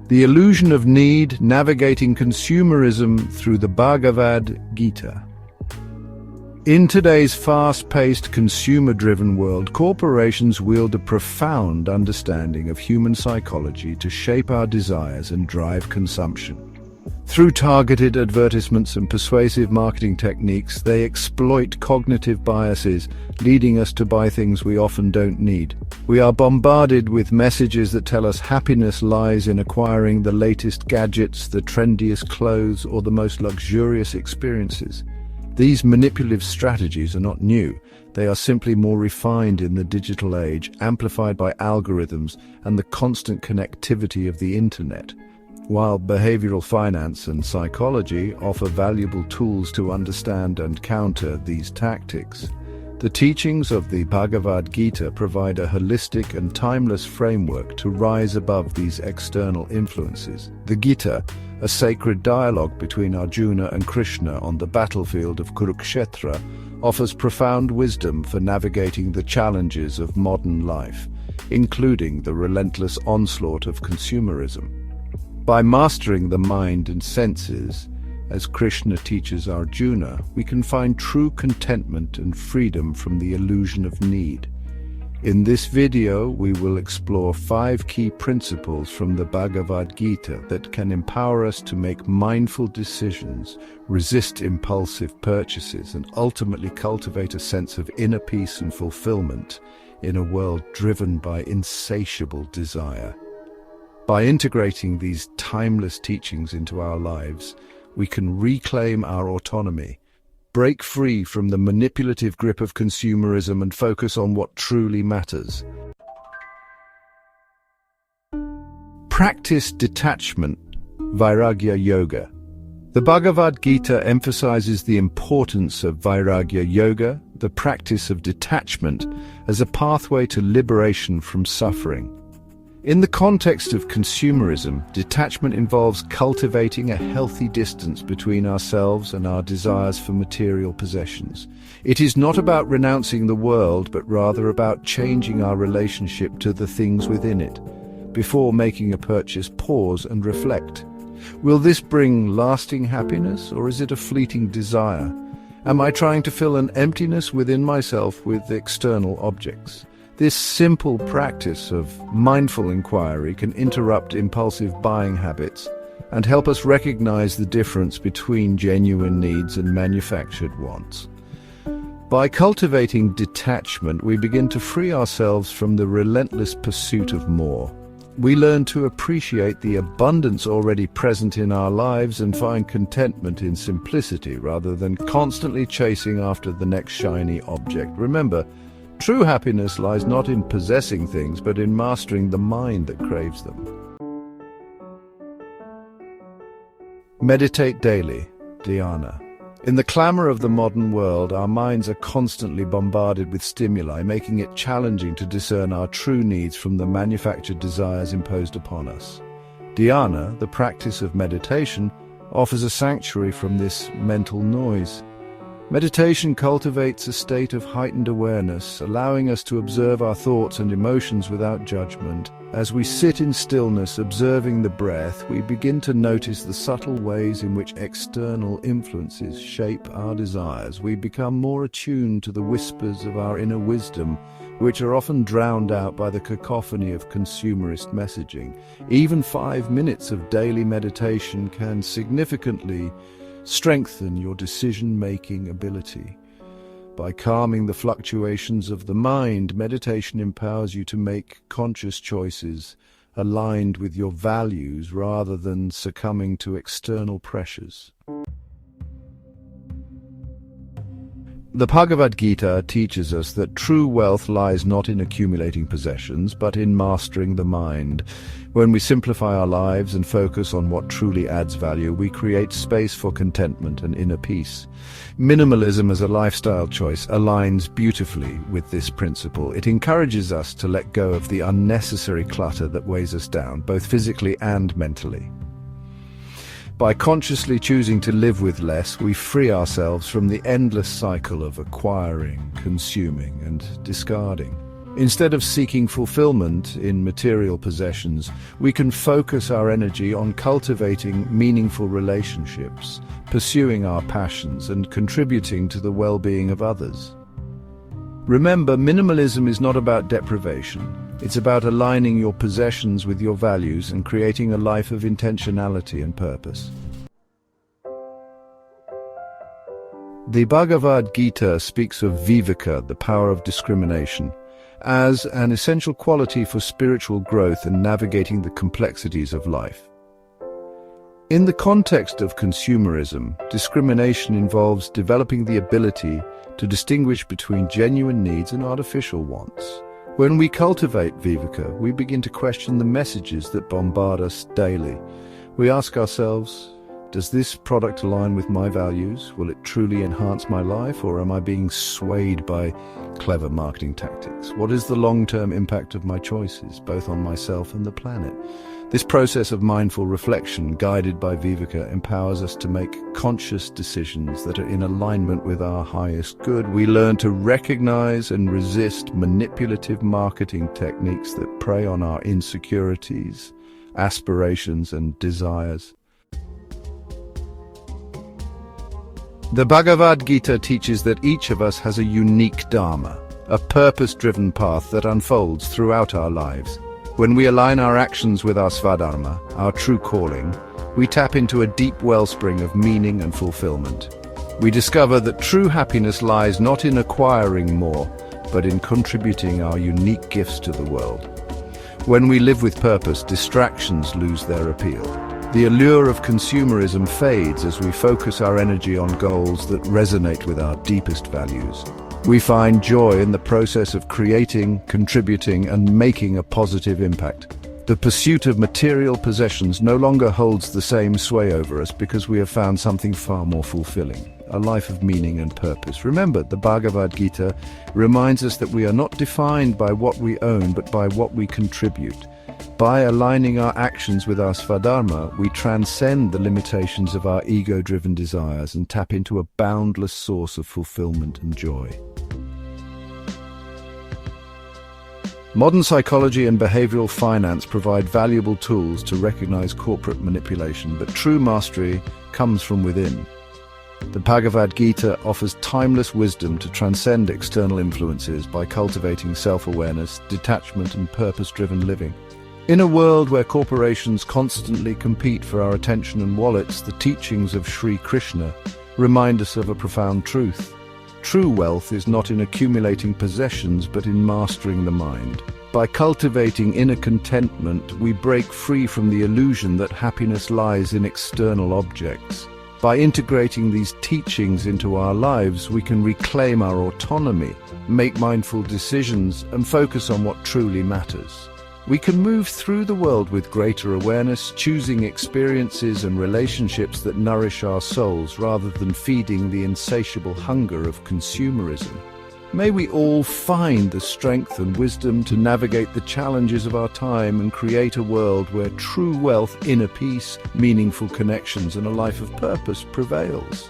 The Illusion of Need, Navigating Consumerism Through the Bhagavad Gita. In today's fast-paced, consumer-driven world, corporations wield a profound understanding of human psychology to shape our desires and drive consumption. Through targeted advertisements and persuasive marketing techniques, they exploit cognitive biases, leading us to buy things we often don't need. We are bombarded with messages that tell us happiness lies in acquiring the latest gadgets, the trendiest clothes, or the most luxurious experiences. These manipulative strategies are not new. They are simply more refined in the digital age, amplified by algorithms and the constant connectivity of the internet. While behavioral finance and psychology offer valuable tools to understand and counter these tactics, the teachings of the Bhagavad Gita provide a holistic and timeless framework to rise above these external influences. The Gita, a sacred dialogue between Arjuna and Krishna on the battlefield of Kurukshetra, offers profound wisdom for navigating the challenges of modern life, including the relentless onslaught of consumerism. By mastering the mind and senses, as Krishna teaches Arjuna, we can find true contentment and freedom from the illusion of need. In this video, we will explore 5 key principles from the Bhagavad Gita that can empower us to make mindful decisions, resist impulsive purchases, and ultimately cultivate a sense of inner peace and fulfillment in a world driven by insatiable desire. By integrating these timeless teachings into our lives, we can reclaim our autonomy, break free from the manipulative grip of consumerism, and focus on what truly matters. Practice detachment, Vairagya Yoga. The Bhagavad Gita emphasizes the importance of Vairagya Yoga, the practice of detachment, as a pathway to liberation from suffering. In the context of consumerism, detachment involves cultivating a healthy distance between ourselves and our desires for material possessions. It is not about renouncing the world, but rather about changing our relationship to the things within it. Before making a purchase, pause and reflect. Will this bring lasting happiness, or is it a fleeting desire? Am I trying to fill an emptiness within myself with external objects? This simple practice of mindful inquiry can interrupt impulsive buying habits and help us recognize the difference between genuine needs and manufactured wants. By cultivating detachment, we begin to free ourselves from the relentless pursuit of more. We learn to appreciate the abundance already present in our lives and find contentment in simplicity rather than constantly chasing after the next shiny object. Remember, true happiness lies not in possessing things, but in mastering the mind that craves them. Meditate daily, dhyana. In the clamor of the modern world, our minds are constantly bombarded with stimuli, making it challenging to discern our true needs from the manufactured desires imposed upon us. Dhyana, the practice of meditation, offers a sanctuary from this mental noise. Meditation cultivates a state of heightened awareness, allowing us to observe our thoughts and emotions without judgment. As we sit in stillness, observing the breath, we begin to notice the subtle ways in which external influences shape our desires. We become more attuned to the whispers of our inner wisdom, which are often drowned out by the cacophony of consumerist messaging. Even 5 minutes of daily meditation can significantly strengthen your decision-making ability. By calming the fluctuations of the mind, meditation empowers you to make conscious choices aligned with your values rather than succumbing to external pressures. The Bhagavad Gita teaches us that true wealth lies not in accumulating possessions, but in mastering the mind. When we simplify our lives and focus on what truly adds value, we create space for contentment and inner peace. Minimalism as a lifestyle choice aligns beautifully with this principle. It encourages us to let go of the unnecessary clutter that weighs us down, both physically and mentally. By consciously choosing to live with less, we free ourselves from the endless cycle of acquiring, consuming, and discarding. Instead of seeking fulfillment in material possessions, we can focus our energy on cultivating meaningful relationships, pursuing our passions, and contributing to the well-being of others. Remember, minimalism is not about deprivation. It's about aligning your possessions with your values and creating a life of intentionality and purpose. The Bhagavad Gita speaks of viveka, the power of discrimination, as an essential quality for spiritual growth and navigating the complexities of life. In the context of consumerism, discrimination involves developing the ability to distinguish between genuine needs and artificial wants. When we cultivate viveka, we begin to question the messages that bombard us daily. We ask ourselves, does this product align with my values? Will it truly enhance my life, or am I being swayed by clever marketing tactics? What is the long-term impact of my choices, both on myself and the planet? This process of mindful reflection, guided by viveka, empowers us to make conscious decisions that are in alignment with our highest good. We learn to recognize and resist manipulative marketing techniques that prey on our insecurities, aspirations, and desires. The Bhagavad Gita teaches that each of us has a unique dharma, a purpose-driven path that unfolds throughout our lives. When we align our actions with our svadharma, our true calling, we tap into a deep wellspring of meaning and fulfillment. We discover that true happiness lies not in acquiring more, but in contributing our unique gifts to the world. When we live with purpose, distractions lose their appeal. The allure of consumerism fades as we focus our energy on goals that resonate with our deepest values. We find joy in the process of creating, contributing, and making a positive impact. The pursuit of material possessions no longer holds the same sway over us because we have found something far more fulfilling, a life of meaning and purpose. Remember, the Bhagavad Gita reminds us that we are not defined by what we own, but by what we contribute. By aligning our actions with our svadharma, we transcend the limitations of our ego-driven desires and tap into a boundless source of fulfillment and joy. Modern psychology and behavioral finance provide valuable tools to recognize corporate manipulation, but true mastery comes from within. The Bhagavad Gita offers timeless wisdom to transcend external influences by cultivating self-awareness, detachment, and purpose-driven living. In a world where corporations constantly compete for our attention and wallets, the teachings of Sri Krishna remind us of a profound truth. True wealth is not in accumulating possessions, but in mastering the mind. By cultivating inner contentment, we break free from the illusion that happiness lies in external objects. By integrating these teachings into our lives, we can reclaim our autonomy, make mindful decisions, and focus on what truly matters. We can move through the world with greater awareness, choosing experiences and relationships that nourish our souls rather than feeding the insatiable hunger of consumerism. May we all find the strength and wisdom to navigate the challenges of our time and create a world where true wealth, inner peace, meaningful connections, and a life of purpose prevails.